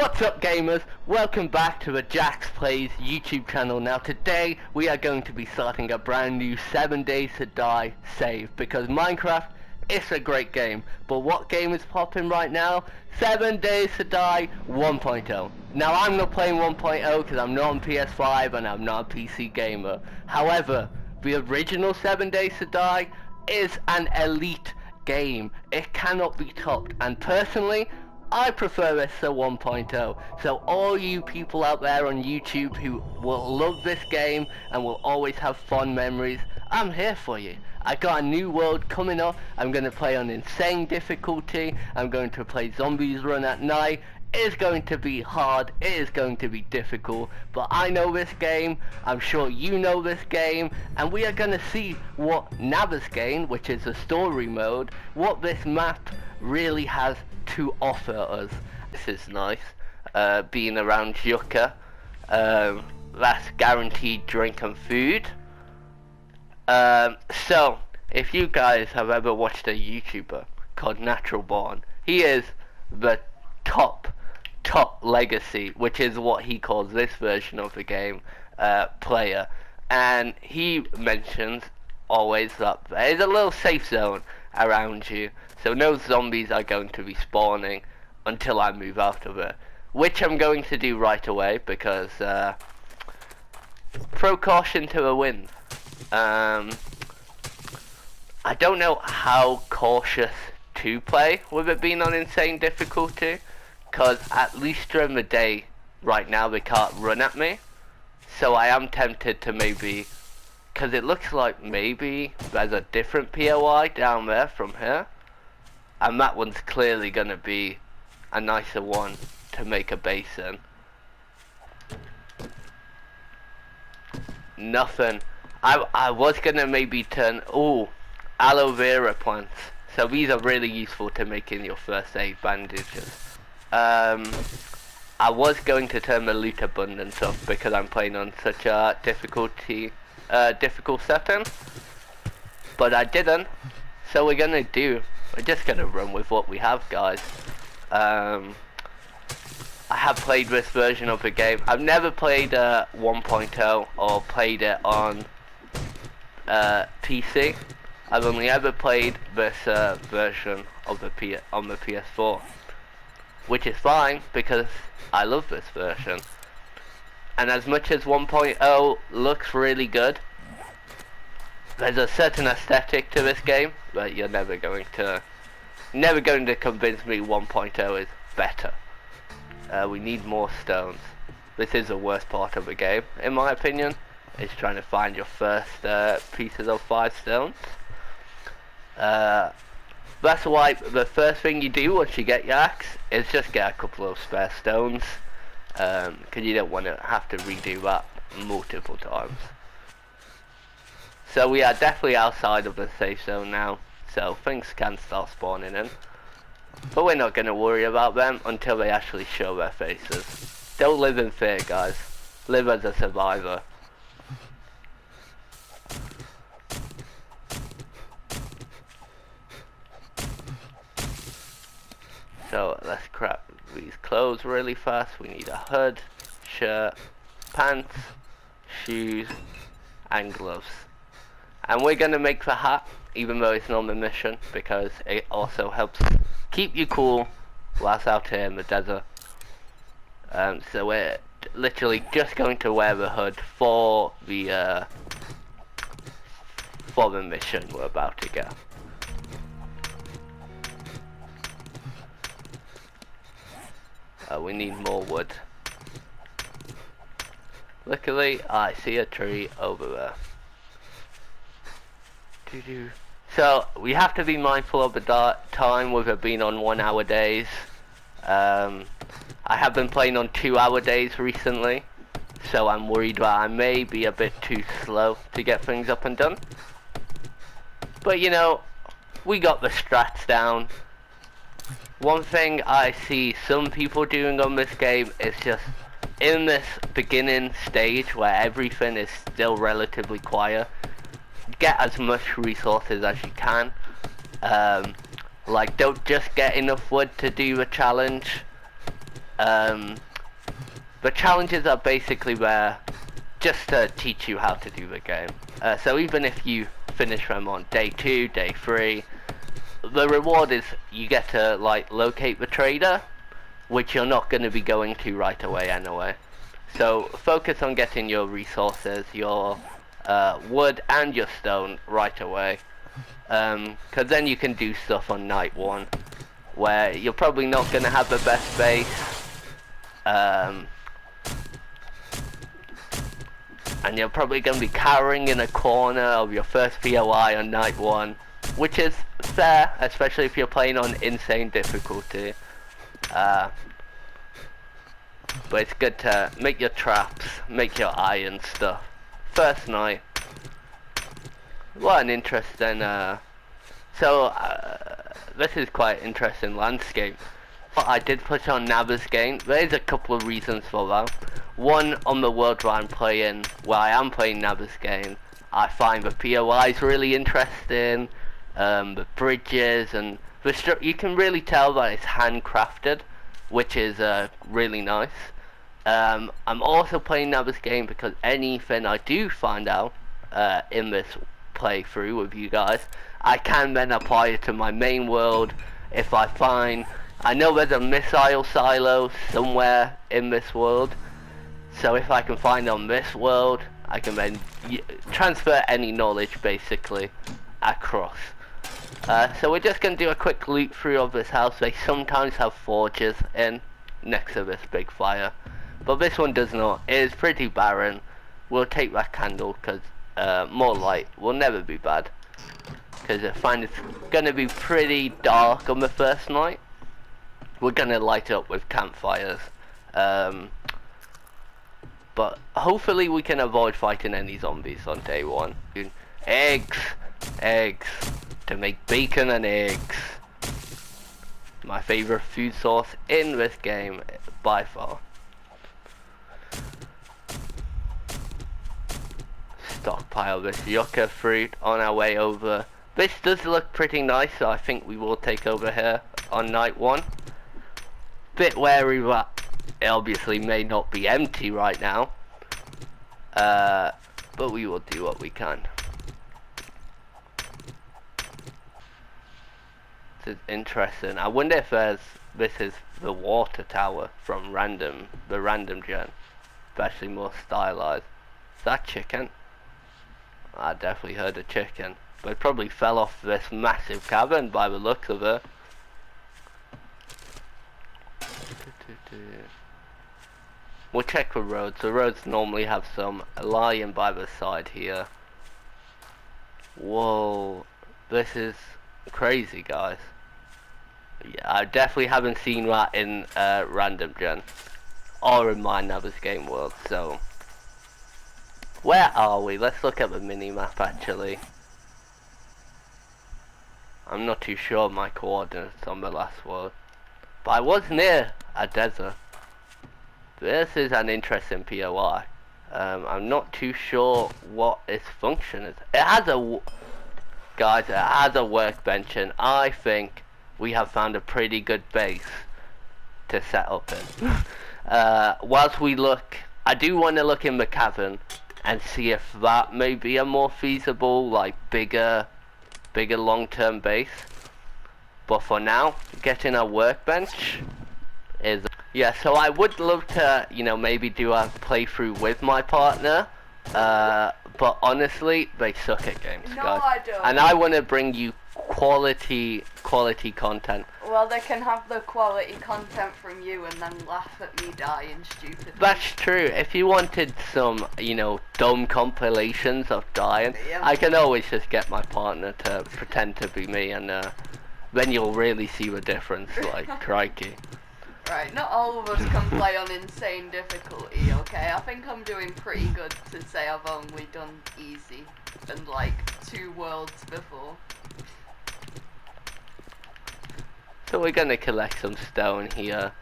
What's up, gamers? Welcome back to the Jax Plays YouTube channel. Now today we are going to be starting a brand new 7 Days to Die save, because Minecraft is a great game, but what game is popping right now? 7 Days to Die 1.0. Now I'm not playing 1.0 because I'm not on PS5 and I'm not a PC gamer. However, the original 7 Days to Die is an elite game. It cannot be topped, and personally I prefer this to 1.0. So all you people out there on YouTube who will love this game and will always have fond memories, I'm here for you. I got a new world coming up. I'm going to play on insane difficulty. I'm going to play Zombies Run at Night. It is going to be hard, it is going to be difficult, but I know this game, I'm sure you know this game, and we are going to see what navesgane, which is the story mode, what this map really has to offer us. This is nice, being around Yucca. That's guaranteed drink and food. So if you guys have ever watched a YouTuber called Natural Born, he is the top legacy, which is what he calls this version of the game, player, and he mentions always that there's a little safe zone around you, so no zombies are going to be spawning until I move out of it, which I'm going to do right away, because throw caution to the wind. I don't know how cautious to play with it being on insane difficulty, because at least during the day right now they can't run at me, so I am tempted to maybe, because it looks like maybe there's a different POI down there from here, and that one's clearly going to be a nicer one to make a base in. Nothing. I was going to maybe turn, aloe vera plants, so these are really useful to making your first aid bandages. I was going to turn the loot abundance off because I'm playing on such a difficult setting, but I didn't. So we're just gonna run with what we have, guys. I have played this version of the game. I've never played 1.0 or played it on PC. I've only ever played this version of on the PS4. Which is fine, because I love this version. And as much as 1.0 looks really good, there's a certain aesthetic to this game that you're never going to convince me 1.0 is better. We need more stones. This is the worst part of the game, in my opinion, is trying to find your first pieces of 5 stones. That's why the first thing you do once you get your axe is just get a couple of spare stones, because you don't want to have to redo that multiple times. So we are definitely outside of the safe zone now, so things can start spawning in, but we're not going to worry about them until they actually show their faces. Don't live in fear, guys. Live as a survivor. So let's craft these clothes really fast. We need a hood, shirt, pants, shoes, and gloves. And we're going to make the hat, even though it's not on the mission, because it also helps keep you cool whilst out here in the desert. So we're literally just going to wear the hood for the mission we're about to get. We need more wood. Luckily, I see a tree over there. So, we have to be mindful of the time with it being on 1 hour days. I have been playing on 2 hour days recently, so I'm worried that I may be a bit too slow to get things up and done. But you know, we got the strats down. One thing I see some people doing on this game is just in this beginning stage where everything is still relatively quiet, get as much resources as you can. Like, don't just get enough wood to do a challenge. The challenges are basically there just to teach you how to do the game. So even if you finish them on day 2, day 3, the reward is you get to like locate the trader, which you're not going to be going to right away anyway. So focus on getting your resources, your wood and your stone right away, because then you can do stuff on night 1 where you're probably not going to have the best base, and you're probably going to be cowering in a corner of your first POI on night 1, which is fair, especially if you're playing on insane difficulty. But it's good to make your traps, make your iron stuff. First night. What an interesting, this is quite interesting landscape. I did put on navesgane. There's a couple of reasons for that. One, on the world where I am playing navesgane, I find the POIs really interesting, the bridges, and you can really tell that it's handcrafted, which is really nice. I'm also playing navesgane because anything I do find out in this playthrough with you guys, I can then apply it to my main world. If I know there's a missile silo somewhere in this world, so if I can find on this world, I can then transfer any knowledge basically across. So we're just going to do a quick loot through of this house. They sometimes have forges in next to this big fire, but this one does not. It is pretty barren. We'll take that candle because more light will never be bad, because I find it's going to be pretty dark on the first night. We're going to light up with campfires, but hopefully we can avoid fighting any zombies on day 1. Eggs to make bacon and eggs. My favorite food source in this game by far. Stockpile this yucca fruit on our way over. This does look pretty nice, so I think we will take over here on night 1. Bit wary that it obviously may not be empty right now, but we will do what we can. This is interesting. I wonder if this is the water tower from the random gen, especially more stylized. Is that chicken? I definitely heard a chicken, but it probably fell off this massive cavern by the looks of it. We'll check the roads. The roads normally have some lying by the side here. Whoa, this is crazy, guys. Yeah, I definitely haven't seen that in random gen or in my navesgane world. So where are we? Let's look at the mini-map actually. I'm not too sure of my coordinates on the last world, but I was near a desert. This is an interesting POI. I'm not too sure what its function is. It has it has a workbench, and I think we have found a pretty good base to set up in. Whilst we look, I do want to look in the cavern and see if that may be a more feasible, like bigger long-term base. But for now, getting a workbench is... Yeah, so I would love to, maybe do a playthrough with my partner, but honestly, they suck at games, no, guys. I don't. And I want to bring you quality content. Well, they can have the quality content from you and then laugh at me dying stupidly. That's true. If you wanted some, dumb compilations of dying, yeah. I can always just get my partner to pretend to be me, and then you'll really see the difference, like, crikey. Right, not all of us can play on insane difficulty, okay? I think I'm doing pretty good to say I've only done easy and like 2 worlds before. So we're gonna collect some stone here.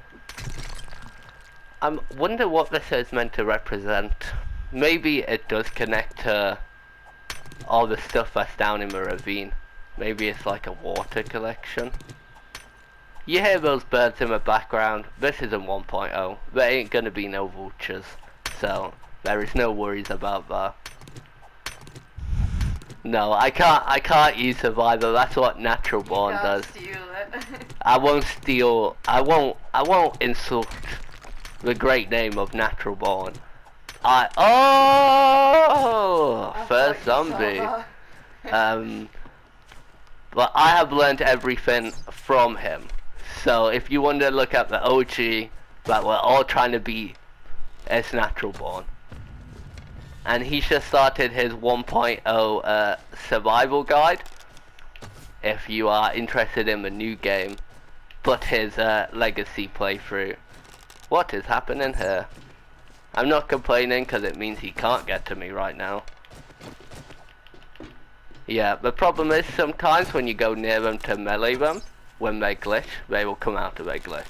I wonder what this is meant to represent. Maybe it does connect to all the stuff that's down in the ravine. Maybe it's like a water collection. You hear those birds in the background. This isn't 1.0. There ain't gonna be no vultures, so there is no worries about that. No, I can't use survivor. That's what natural born does. Steal it. I won't steal. I won't insult the great name of natural born. First zombie. But I have learned everything from him. So if you want to look at the OG that we're all trying to beat, it's natural born. And he's just started his 1.0 survival guide. If you are interested in the new game, but his legacy playthrough. What is happening here? I'm not complaining because it means he can't get to me right now. Yeah, the problem is sometimes when you go near them to melee them, when they glitch, they will come out of their glitch.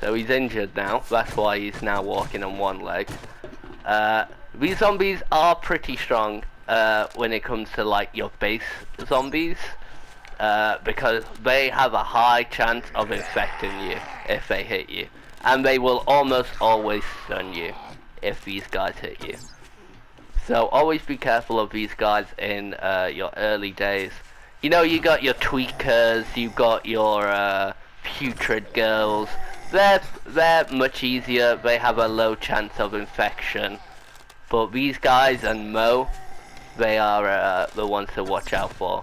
So he's injured now, that's why he's now walking on one leg. These zombies are pretty strong when it comes to like your base zombies, because they have a high chance of infecting you if they hit you, and they will almost always stun you if these guys hit you. So always be careful of these guys in your early days. You know, you got your tweakers, you got your putrid girls. They're much easier. They have a low chance of infection. But these guys and Mo, they are the ones to watch out for.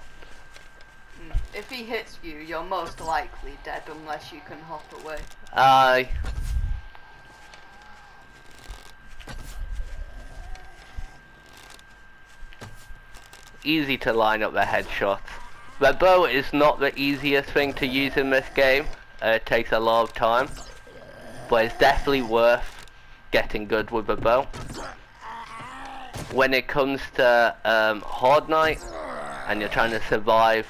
If he hits you, you're most likely dead unless you can hop away. Aye. Easy to line up the headshots. The bow is not the easiest thing to use in this game. It takes a lot of time, but it's definitely worth getting good with the bow. When it comes to Horde Night and you're trying to survive,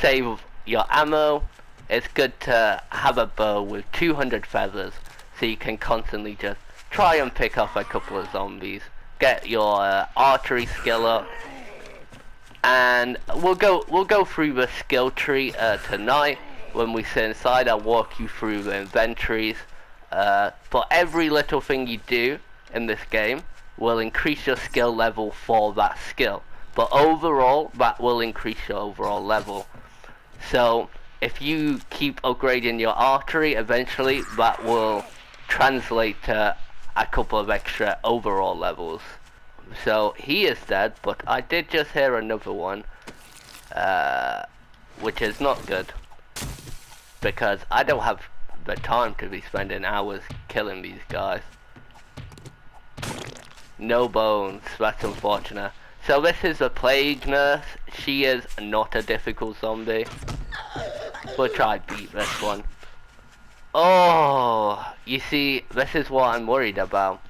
save your ammo, it's good to have a bow with 200 feathers so you can constantly just try and pick off a couple of zombies, get your archery skill up. And we'll go through the skill tree tonight when we sit inside. I'll walk you through the inventories. For every little thing you do in this game will increase your skill level for that skill. But overall, that will increase your overall level. So if you keep upgrading your archery, eventually that will translate to a couple of extra overall levels. So he is dead, but I did just hear another one, which is not good, because I don't have the time to be spending hours killing these guys. No bones, that's unfortunate. So this is a plague nurse. She is not a difficult zombie. We'll try beat this one. Oh, you see, this is what I'm worried about.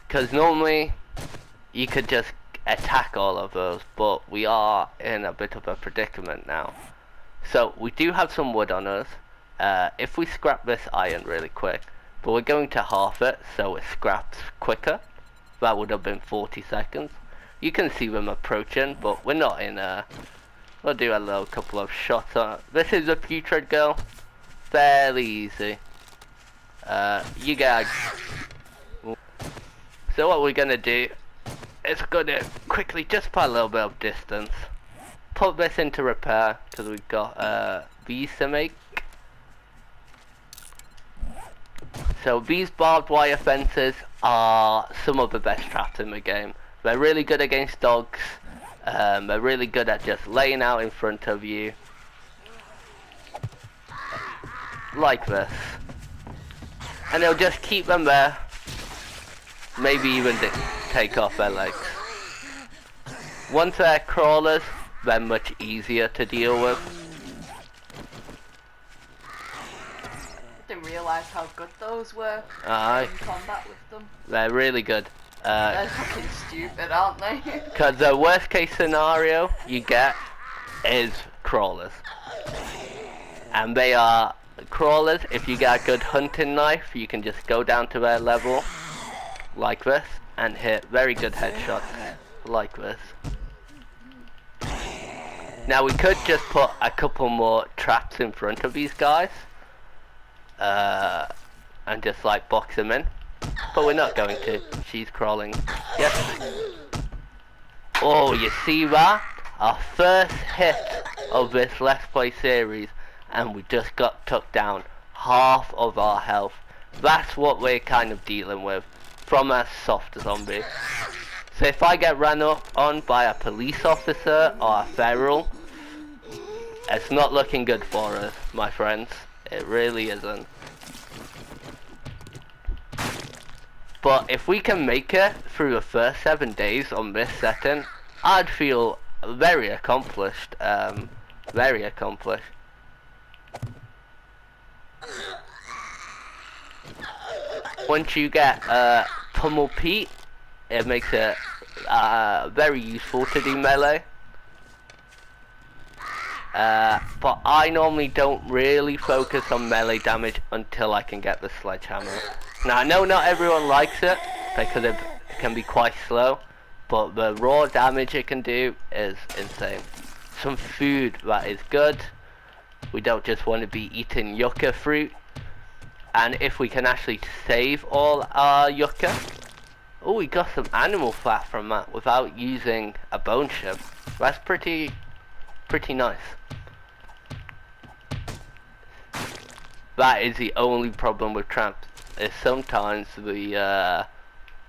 Because normally you could just attack all of those, but we are in a bit of a predicament now. So we do have some wood on us. If we scrap this iron really quick, but we're going to half it so it scraps quicker. That would have been 40 seconds. You can see them approaching, but we're not in a... We'll do a little couple of shots on it. This is a putrid girl. Fairly easy. You guys... So what we're gonna do is gonna quickly just put a little bit of distance. Put this into repair because we've got these to make. So these barbed wire fences are some of the best traps in the game. They're really good against dogs. They're really good at just laying out in front of you. Like this. And they'll just keep them there. Maybe even take off their legs. Once they're crawlers, they're much easier to deal with. Didn't realise how good those were Aye. in combat with them. They're really good. They're fucking stupid, aren't they? Because the worst case scenario you get is crawlers. And they are crawlers. If you get a good hunting knife, you can just go down to their level like this and hit very good headshots like this. Now we could just put a couple more traps in front of these guys and just like box them in, but we're not going to. She's crawling. Yes. Oh, you see that? Our first hit of this Let's Play series, and we just got took down half of our health. That's what we're kind of dealing with from a soft zombie. So if I get ran up on by a police officer or a feral, it's not looking good for us, my friends. It really isn't. But if we can make it through the first 7 days on this setting, I'd feel very accomplished. Very accomplished. Once you get Pummel Pete, it makes it very useful to do melee. But I normally don't really focus on melee damage until I can get the sledgehammer. Now I know not everyone likes it because it can be quite slow, but the raw damage it can do is insane. Some food that is good. We don't just want to be eating yucca fruit. And if we can actually save all our yucca. Oh, we got some animal fat from that without using a bone chip. That's pretty nice. That is the only problem with traps, is sometimes the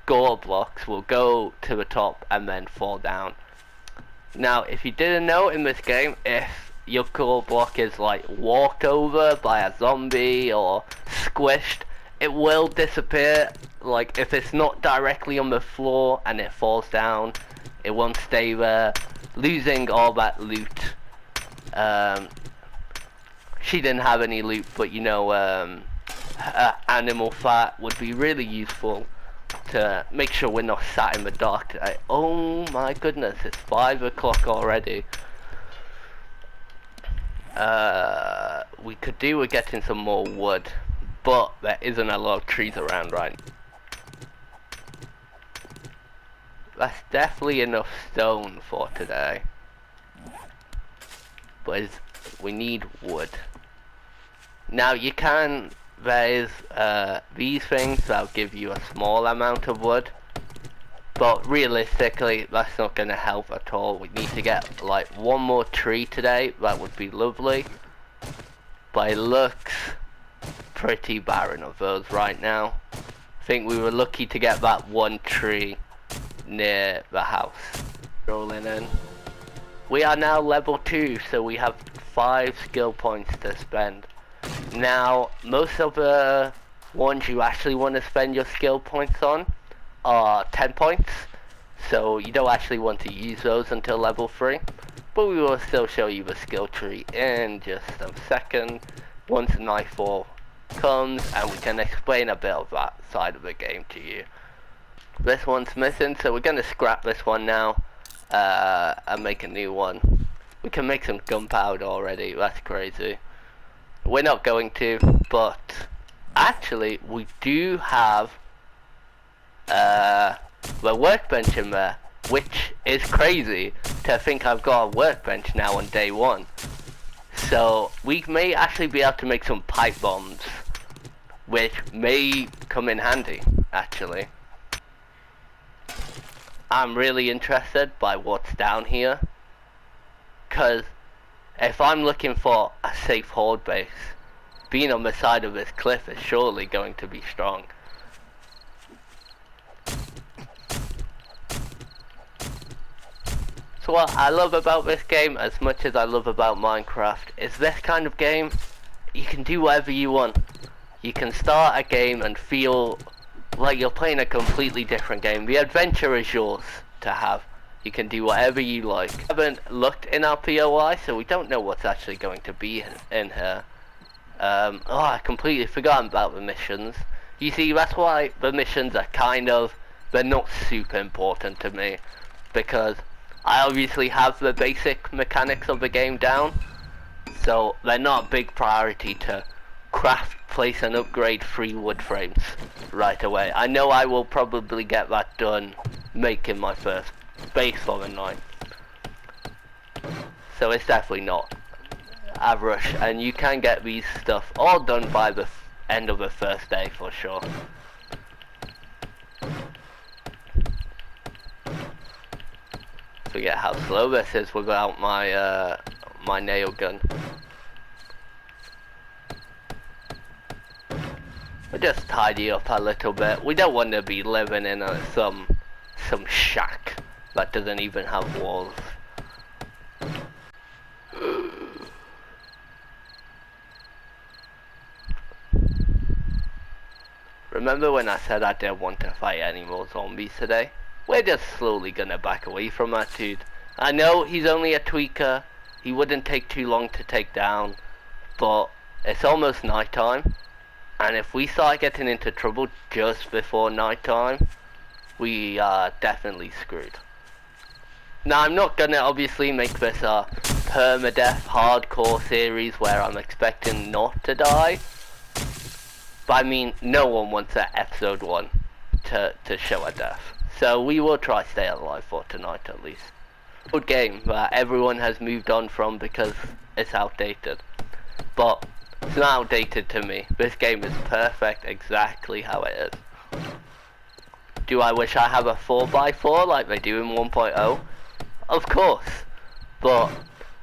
gore blocks will go to the top and then fall down. Now, if you didn't know, in this game, if your gore block is like walked over by a zombie or squished, it will disappear. Like if it's not directly on the floor and it falls down, it won't stay there, losing all that loot. She didn't have any loot, but you know, animal fat would be really useful to make sure we're not sat in the dark today. Oh my goodness, it's 5 o'clock already. We could do with getting some more wood, but there isn't a lot of trees around right. That's definitely enough stone for today, but we need wood. Now you can, there's these things that'll give you a small amount of wood, but realistically that's not going to help at all. We need to get like one more tree today. That would be lovely, but it looks pretty barren of those right now. I think we were lucky to get that one tree near the house. Rolling in. We are now level 2, so we have 5 skill points to spend. Now most of the ones you actually want to spend your skill points on are 10 points, so you don't actually want to use those until level 3, but we will still show you the skill tree in just a second once Nightfall comes, and we can explain a bit of that side of the game to you. This one's missing, so we're going to scrap this one now and make a new one. We can make some gunpowder already. That's crazy. We're not going to, but actually we do have the workbench in there, which is crazy to think I've got a workbench now on day 1. So we may actually be able to make some pipe bombs, which may come in handy actually. I'm really interested by what's down here, because if I'm looking for a safe horde base, being on the side of this cliff is surely going to be strong. So what I love about this game, as much as I love about Minecraft, is this kind of game, you can do whatever you want. You can start a game and feel like you're playing a completely different game. The adventure is yours to have. You can do whatever you like. I haven't looked in our POI, so we don't know what's actually going to be in here. Oh, I completely forgot about the missions. You see, that's why the missions are kind of they're not super important to me, because I obviously have the basic mechanics of the game down, so they're not a big priority to craft, place and upgrade 3 wood frames right away. I know I will probably get that done making my first base for the night, so it's definitely not a rush, and you can get these stuff all done by the end of the first day for sure. Forget how slow this is without my my nail gun. We'll just tidy up a little bit. We don't want to be living in some shack that doesn't even have walls. Remember when I said I didn't want to fight any more zombies today? We're just slowly gonna back away from that dude. I know he's only a tweaker, he wouldn't take too long to take down, but it's almost night time, and if we start getting into trouble just before night time, we are definitely screwed. Now, I'm not gonna obviously make this a permadeath hardcore series where I'm expecting not to die, but I mean, no one wants that episode 1 to show a death. So we will try to stay alive for tonight at least. Good game that everyone has moved on from because it's outdated. But it's not outdated to me. This game is perfect exactly how it is. Do I wish I have a 4x4 like they do in 1.0? Of course. But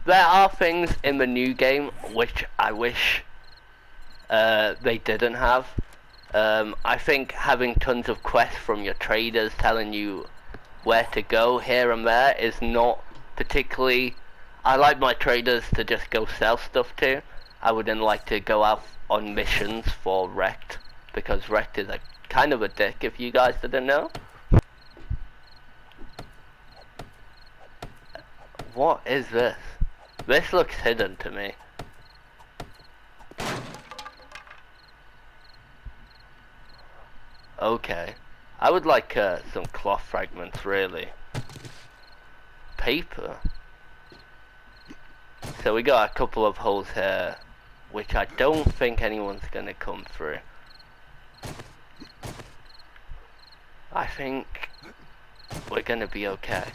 there are things in the new game which I wish they didn't have. I think having tons of quests from your traders telling you where to go here and there is not particularly... I like my traders to just go sell stuff to. I wouldn't like to go out on missions for Wrecked, because Wrecked is a kind of a dick if you guys didn't know. What is this? This looks hidden to me. Okay, I would like some cloth fragments, really. Paper. So we got a couple of holes here, which I don't think anyone's gonna come through. I think we're gonna be okay.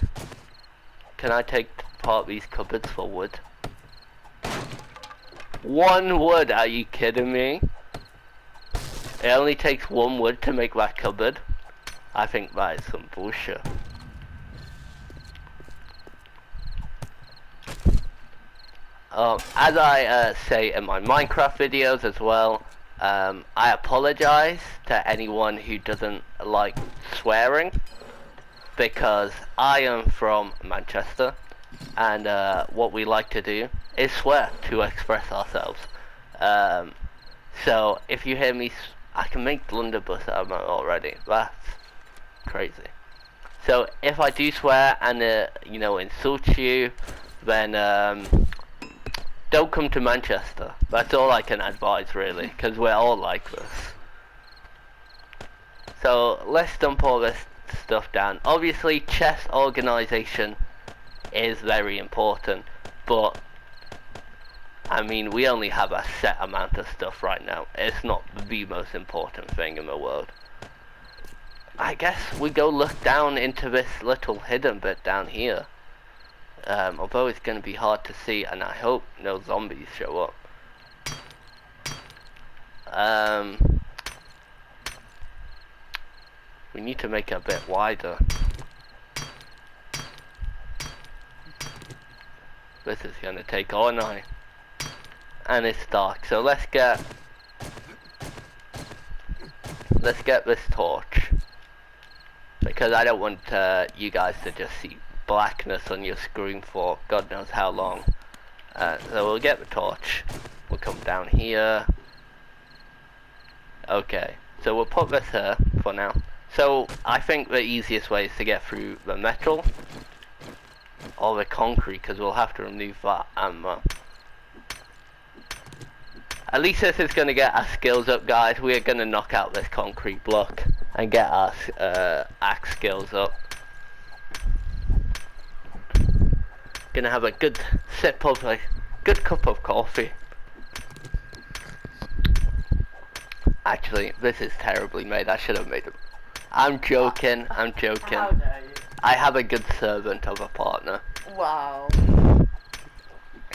Can I take apart these cupboards for wood? 1 wood, are you kidding me? It only takes 1 wood to make that cupboard. I think that is some bullshit. As I say in my Minecraft videos as well, I apologize to anyone who doesn't like swearing, because I am from Manchester, and what we like to do is swear to express ourselves. So if you hear me, I can make blunderbuss ammo already. That's crazy. So if I do swear and you know, insult you, then don't come to Manchester. That's all I can advise, really, because we're all like this. So let's dump all this stuff down. Obviously, chest organization is very important, but I mean, we only have a set amount of stuff right now. It's not the most important thing in the world. I guess we go look down into this little hidden bit down here. Although it's going to be hard to see, and I hope no zombies show up. We need to make it a bit wider. This is going to take all night. And it's dark, so let's get this torch, because I don't want you guys to just see blackness on your screen for God knows how long. So we'll get the torch, we'll come down here. Okay, so we'll put this here for now. So I think the easiest way is to get through the metal or the concrete, because we'll have to remove that ammo. At least this is going to get our skills up, guys. We are going to knock out this concrete block. and get our axe skills up. Gonna have a good sip of a good cup of coffee. Actually, this is terribly made. I should have made it. I'm joking. I'm joking. How dare you? I have a good servant of a partner. Wow.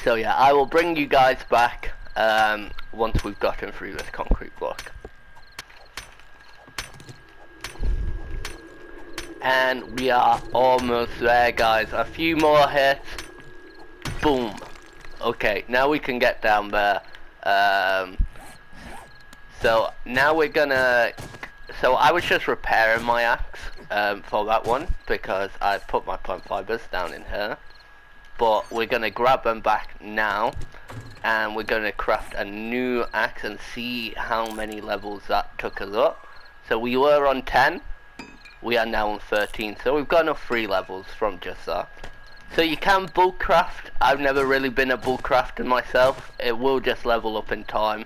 So yeah, I will bring you guys back once we've gotten through this concrete block. And we are almost there, guys. A few more hits. Boom. Okay, now we can get down there. So now we're gonna... So I was just repairing my axe for that one, because I put my plant fibers down in here. But we're gonna grab them back now, and we're gonna craft a new axe and see how many levels that took us up. So we were on 10. We are now on 13, so we've got enough 3 levels from just that. So you can bulk craft. I've never really been a bulk crafter myself. It will just level up in time.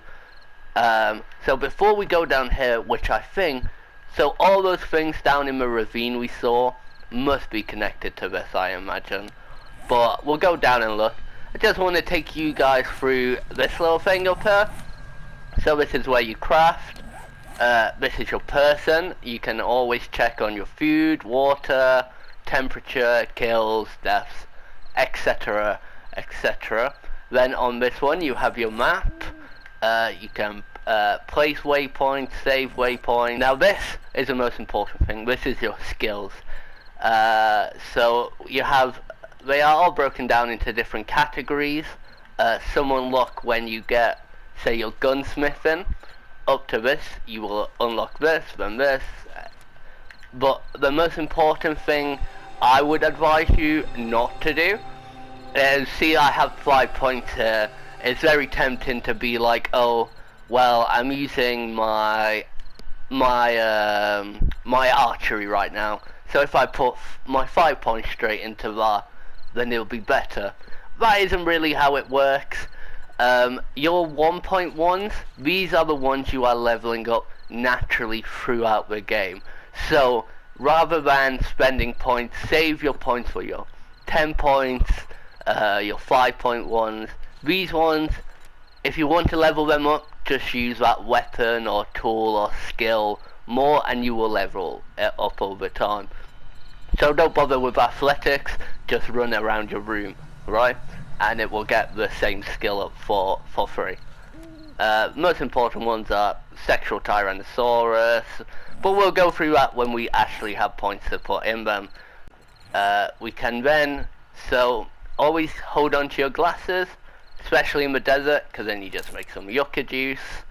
So before we go down here, which I think, so all those things down in the ravine we saw must be connected to this, I imagine. But we'll go down and look. I just want to take you guys through this little thing up here. So this is where you craft. This is your person. You can always check on your food, water, temperature, kills, deaths, etc, etc. Then on this one you have your map. You can place waypoints, save waypoints. Now this is the most important thing. This is your skills. So you have, they are all broken down into different categories. Some unlock when you get, say, your gunsmithing. Up to this, you will unlock this, then this. But the most important thing I would advise you not to do is, see, I have 5 points here. It's very tempting to be like, oh, well, I'm using my archery right now, so if I put my 5 points straight into that, then it'll be better. That isn't really how it works. Your 1.1s, these are the ones you are leveling up naturally throughout the game. So rather than spending points, save your points for your 10 points, your 5.1s. These ones, if you want to level them up, just use that weapon or tool or skill more and you will level it up over time. So don't bother with athletics, just run around your room, right? And it will get the same skill up for free. Most important ones are sexual tyrannosaurus, but we'll go through that when we actually have points to put in them. We can then, so always hold on to your glasses, especially in the desert, because then you just make some yucca juice.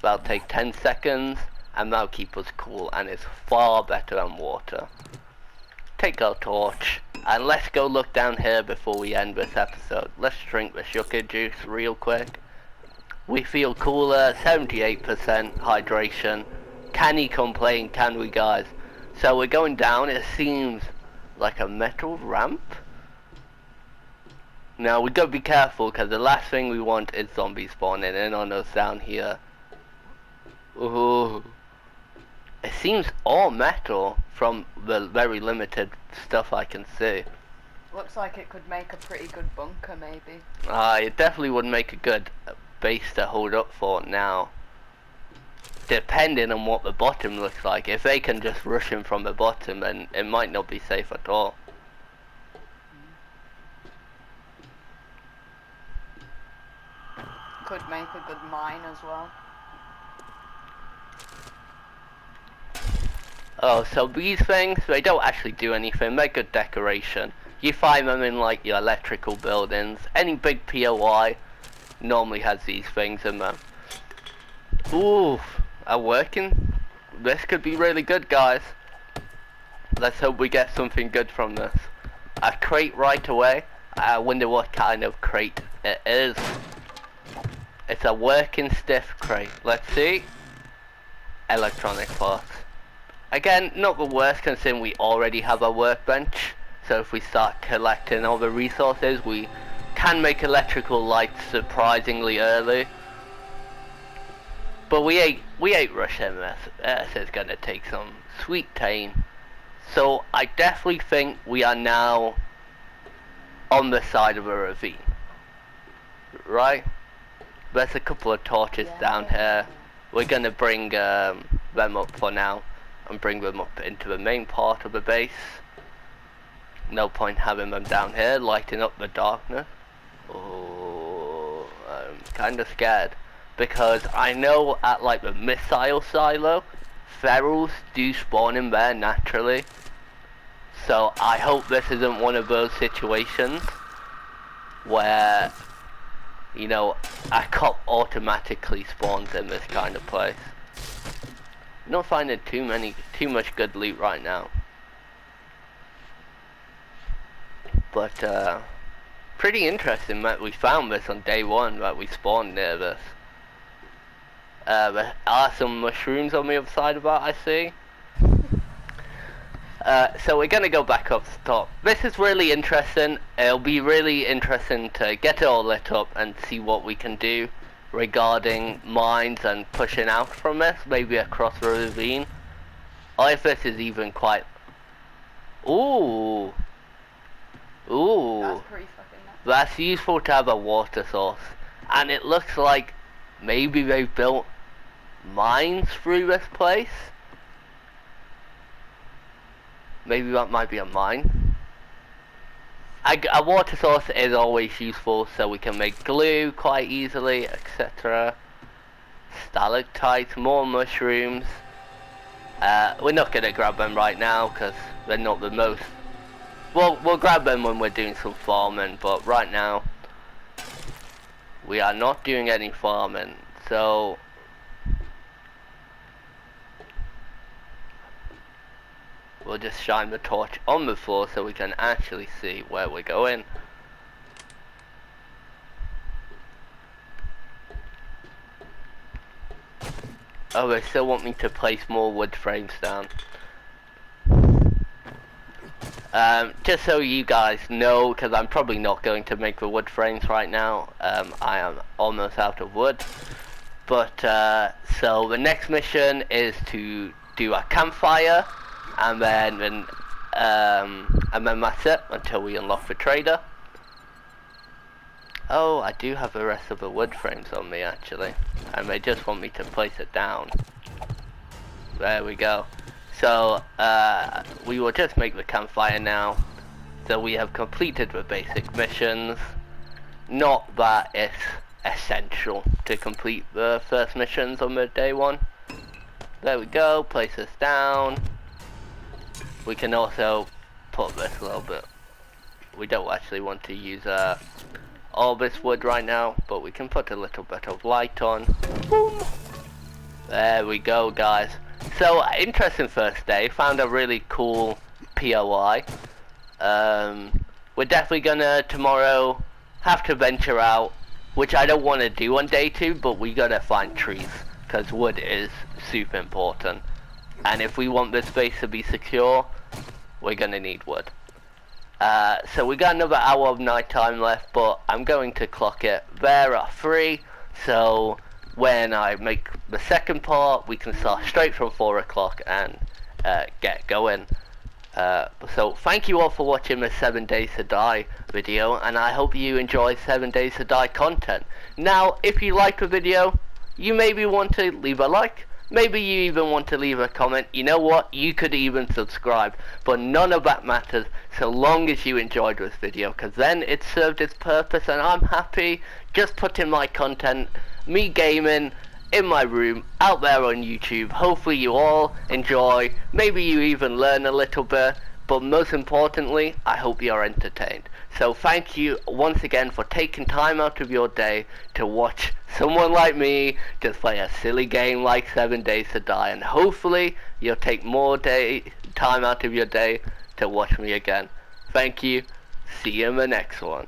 That'll take 10 seconds, and that'll keep us cool, and it's far better than water. Take our torch, and let's go look down here before we end this episode. Let's drink this yucca juice real quick. We feel cooler, 78% hydration. Can you complain, can we, guys? So we're going down, it seems like a metal ramp. Now we gotta be careful, because the last thing we want is zombies spawning in on us down here. Ooh. It seems all metal from the very limited stuff I can see. Looks like it could make a pretty good bunker, maybe. It definitely would make a good base to hold up for now. Depending on what the bottom looks like. If they can just rush in from the bottom, then it might not be safe at all. Could make a good mine as well. Oh, so these things, they don't actually do anything, they're good decoration. You find them in like your electrical buildings. Any big POI normally has these things in them. Ooh, are working? This could be really good, guys. Let's hope we get something good from this. A crate right away. I wonder what kind of crate it is. It's a working stiff crate. Let's see. Electronic parts. Again, not the worst considering we already have a workbench. So if we start collecting all the resources, we can make electrical lights surprisingly early. But we ain't rushing this. This is gonna take some sweet time. So I definitely think we are now on the side of a ravine. Right? There's a couple of torches down here. We're gonna bring them up for now and bring them up into the main part of the base. No point having them down here lighting up the darkness. Oh, I'm kinda scared. Because I know at like the missile silo, ferals do spawn in there naturally. So I hope this isn't one of those situations where, you know, a cop automatically spawns in this kind of place. Not finding too much good loot right now. But pretty interesting that we found this on day one, that we spawned near this. There are some mushrooms on the other side of that, I see. So we're gonna go back up to the top. This is really interesting. It'll be really interesting to get it all lit up and see what we can do regarding mines and pushing out from this, maybe across the ravine. Or if this is even quite... Ooh! Ooh! That's pretty fucking nice. That's useful to have a water source. And it looks like maybe they've built mines through this place. Maybe that might be a mine. A water source is always useful, so we can make glue quite easily, etc. Stalactites, more mushrooms. We're not gonna grab them right now because they're not the most. Well, we'll grab them when we're doing some farming, but right now we are not doing any farming. So we'll just shine the torch on the floor so we can actually see where we're going. Oh, they still want me to place more wood frames down. Just so you guys know, because I'm probably not going to make the wood frames right now. I am almost out of wood. But, so the next mission is to do a campfire. And then that's it until we unlock the trader. Oh, I do have the rest of the wood frames on me actually, and they just want me to place it down. There we go. So we will just make the campfire now. So we have completed the basic missions. Not that it's essential to complete the first missions on the day one. There we go. Place this down. We can also put this a little bit. We don't actually want to use all this wood right now, but we can put a little bit of light on. Boom. There we go, guys. So, interesting first day. Found a really cool POI. We're definitely gonna tomorrow have to venture out, which I don't want to do on day 2, but we gotta find trees because wood is super important. And if we want this base to be secure, we're gonna need wood. So we got another hour of night time left, but I'm going to clock it there at 3. So when I make the second part, we can start straight from 4 o'clock and get going. So thank you all for watching the 7 Days to Die video, and I hope you enjoy 7 Days to Die content. Now, if you like the video, you maybe want to leave a like. Maybe you even want to leave a comment. You know what? You could even subscribe. But none of that matters so long as you enjoyed this video, because then it served its purpose and I'm happy just putting my content, me gaming, in my room, out there on YouTube. Hopefully you all enjoy. Maybe you even learn a little bit. But most importantly, I hope you're entertained. So thank you once again for taking time out of your day to watch someone like me just play a silly game like 7 Days to Die, and hopefully you'll take more time out of your day to watch me again. Thank you. See you in the next one.